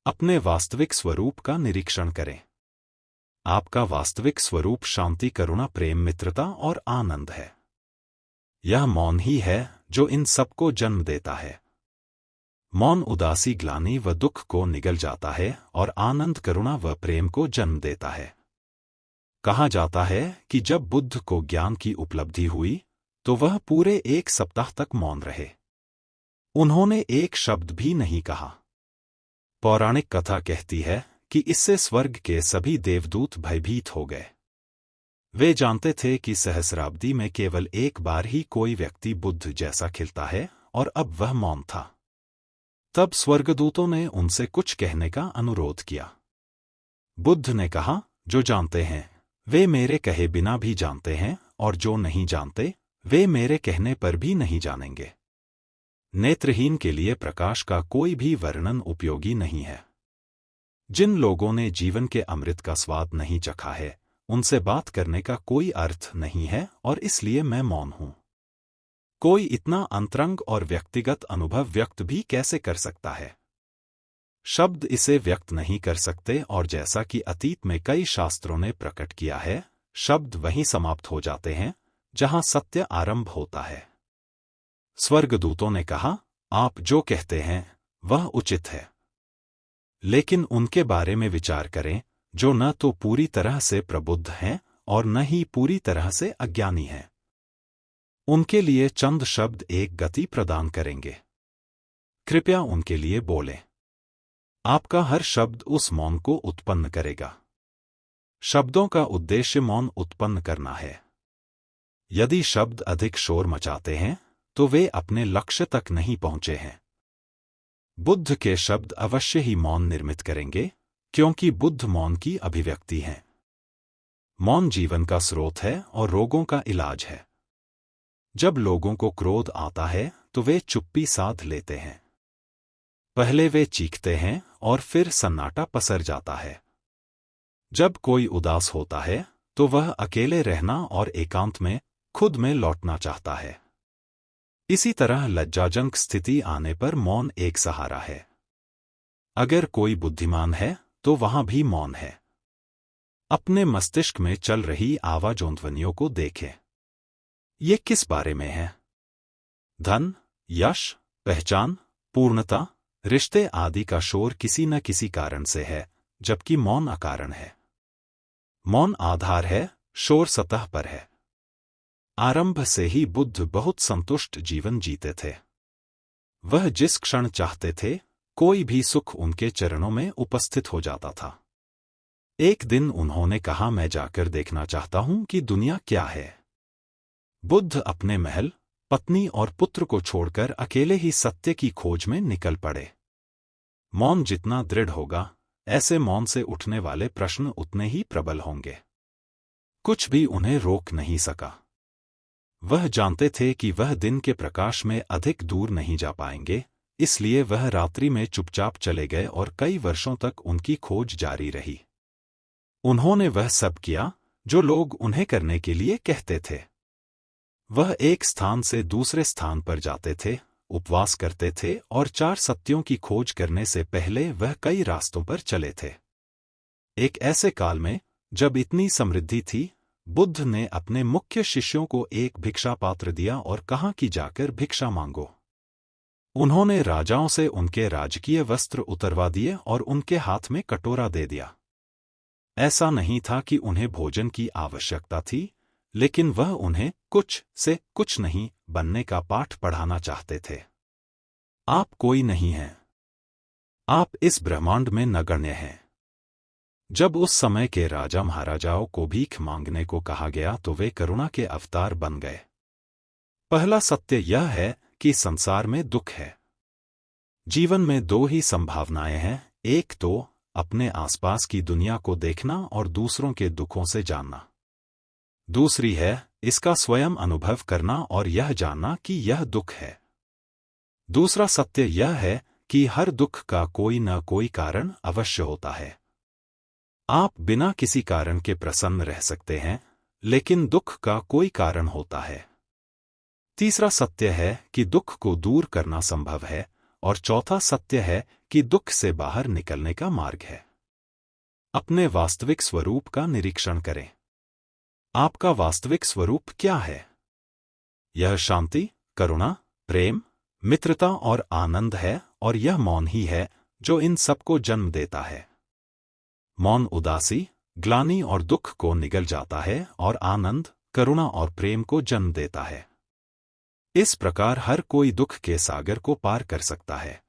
अपने वास्तविक स्वरूप का निरीक्षण करें। आपका वास्तविक स्वरूप शांति, करुणा, प्रेम, मित्रता और आनंद है। यह मौन ही है जो इन सबको जन्म देता है। मौन उदासी, ग्लानि व दुख को निगल जाता है और आनंद, करुणा व प्रेम को जन्म देता है। कहा जाता है कि जब बुद्ध को ज्ञान की उपलब्धि हुई तो वह पूरे 1 सप्ताह तक मौन रहे। उन्होंने एक शब्द भी नहीं कहा। पौराणिक कथा कहती है कि इससे स्वर्ग के सभी देवदूत भयभीत हो गए। वे जानते थे कि सहस्राब्दी में केवल एक बार ही कोई व्यक्ति बुद्ध जैसा खिलता है, और अब वह मौन था। तब स्वर्गदूतों ने उनसे कुछ कहने का अनुरोध किया। बुद्ध ने कहा, जो जानते हैं वे मेरे कहे बिना भी जानते हैं, और जो नहीं जानते वे मेरे कहने पर भी नहीं जानेंगे। नेत्रहीन के लिए प्रकाश का कोई भी वर्णन उपयोगी नहीं है। जिन लोगों ने जीवन के अमृत का स्वाद नहीं चखा है, उनसे बात करने का कोई अर्थ नहीं है, और इसलिए मैं मौन हूं। कोई इतना अंतरंग और व्यक्तिगत अनुभव व्यक्त भी कैसे कर सकता है? शब्द इसे व्यक्त नहीं कर सकते, और जैसा कि अतीत में कई शास्त्रों ने प्रकट किया है, शब्द वहीं समाप्त हो जाते हैं जहां सत्य आरंभ होता है। स्वर्गदूतों ने कहा, आप जो कहते हैं वह उचित है, लेकिन उनके बारे में विचार करें जो न तो पूरी तरह से प्रबुद्ध हैं और न ही पूरी तरह से अज्ञानी हैं। उनके लिए चंद शब्द एक गति प्रदान करेंगे। कृपया उनके लिए बोलें। आपका हर शब्द उस मौन को उत्पन्न करेगा। शब्दों का उद्देश्य मौन उत्पन्न करना है। यदि शब्द अधिक शोर मचाते हैं तो वे अपने लक्ष्य तक नहीं पहुंचे हैं। बुद्ध के शब्द अवश्य ही मौन निर्मित करेंगे, क्योंकि बुद्ध मौन की अभिव्यक्ति हैं। मौन जीवन का स्रोत है और रोगों का इलाज है। जब लोगों को क्रोध आता है तो वे चुप्पी साध लेते हैं। पहले वे चीखते हैं और फिर सन्नाटा पसर जाता है। जब कोई उदास होता है तो वह अकेले रहना और एकांत में खुद में लौटना चाहता है। इसी तरह लज्जाजनक स्थिति आने पर मौन एक सहारा है। अगर कोई बुद्धिमान है तो वहां भी मौन है। अपने मस्तिष्क में चल रही आवाज़-ध्वनियों को देखें। ये किस बारे में है? धन, यश, पहचान, पूर्णता, रिश्ते आदि का शोर किसी न किसी कारण से है, जबकि मौन अकारण है। मौन आधार है, शोर सतह पर है। आरंभ से ही बुद्ध बहुत संतुष्ट जीवन जीते थे। वह जिस क्षण चाहते थे कोई भी सुख उनके चरणों में उपस्थित हो जाता था। एक दिन उन्होंने कहा, मैं जाकर देखना चाहता हूं कि दुनिया क्या है। बुद्ध अपने महल, पत्नी और पुत्र को छोड़कर अकेले ही सत्य की खोज में निकल पड़े। मौन जितना दृढ़ होगा, ऐसे मौन से उठने वाले प्रश्न उतने ही प्रबल होंगे। कुछ भी उन्हें रोक नहीं सका। वह जानते थे कि वह दिन के प्रकाश में अधिक दूर नहीं जा पाएंगे, इसलिए वह रात्रि में चुपचाप चले गए और कई वर्षों तक उनकी खोज जारी रही। उन्होंने वह सब किया जो लोग उन्हें करने के लिए कहते थे। वह एक स्थान से दूसरे स्थान पर जाते थे, उपवास करते थे और 4 सत्यों की खोज करने से पहले वह कई रास्तों पर चले थे। एक ऐसे काल में जब इतनी समृद्धि थी, बुद्ध ने अपने मुख्य शिष्यों को एक भिक्षा पात्र दिया और कहा कि जाकर भिक्षा मांगो। उन्होंने राजाओं से उनके राजकीय वस्त्र उतरवा दिए और उनके हाथ में कटोरा दे दिया। ऐसा नहीं था कि उन्हें भोजन की आवश्यकता थी, लेकिन वह उन्हें कुछ से कुछ नहीं बनने का पाठ पढ़ाना चाहते थे। आप कोई नहीं हैं। आप इस ब्रह्मांड में नगण्य हैं। जब उस समय के राजा महाराजाओं को भीख मांगने को कहा गया तो वे करुणा के अवतार बन गए। पहला सत्य यह है कि संसार में दुख है। जीवन में 2 ही संभावनाएं हैं, एक तो अपने आसपास की दुनिया को देखना और दूसरों के दुखों से जानना। दूसरी है इसका स्वयं अनुभव करना और यह जानना कि यह दुख है। दूसरा सत्य यह है कि हर दुख का कोई न कोई कारण अवश्य होता है। आप बिना किसी कारण के प्रसन्न रह सकते हैं, लेकिन दुख का कोई कारण होता है। तीसरा सत्य है कि दुख को दूर करना संभव है और चौथा सत्य है कि दुख से बाहर निकलने का मार्ग है। अपने वास्तविक स्वरूप का निरीक्षण करें। आपका वास्तविक स्वरूप क्या है? यह शांति, करुणा, प्रेम, मित्रता और आनंद है, और यह मौन ही है जो इन सबको जन्म देता है। मौन उदासी, ग्लानि और दुख को निगल जाता है और आनंद, करुणा और प्रेम को जन्म देता है। इस प्रकार हर कोई दुख के सागर को पार कर सकता है।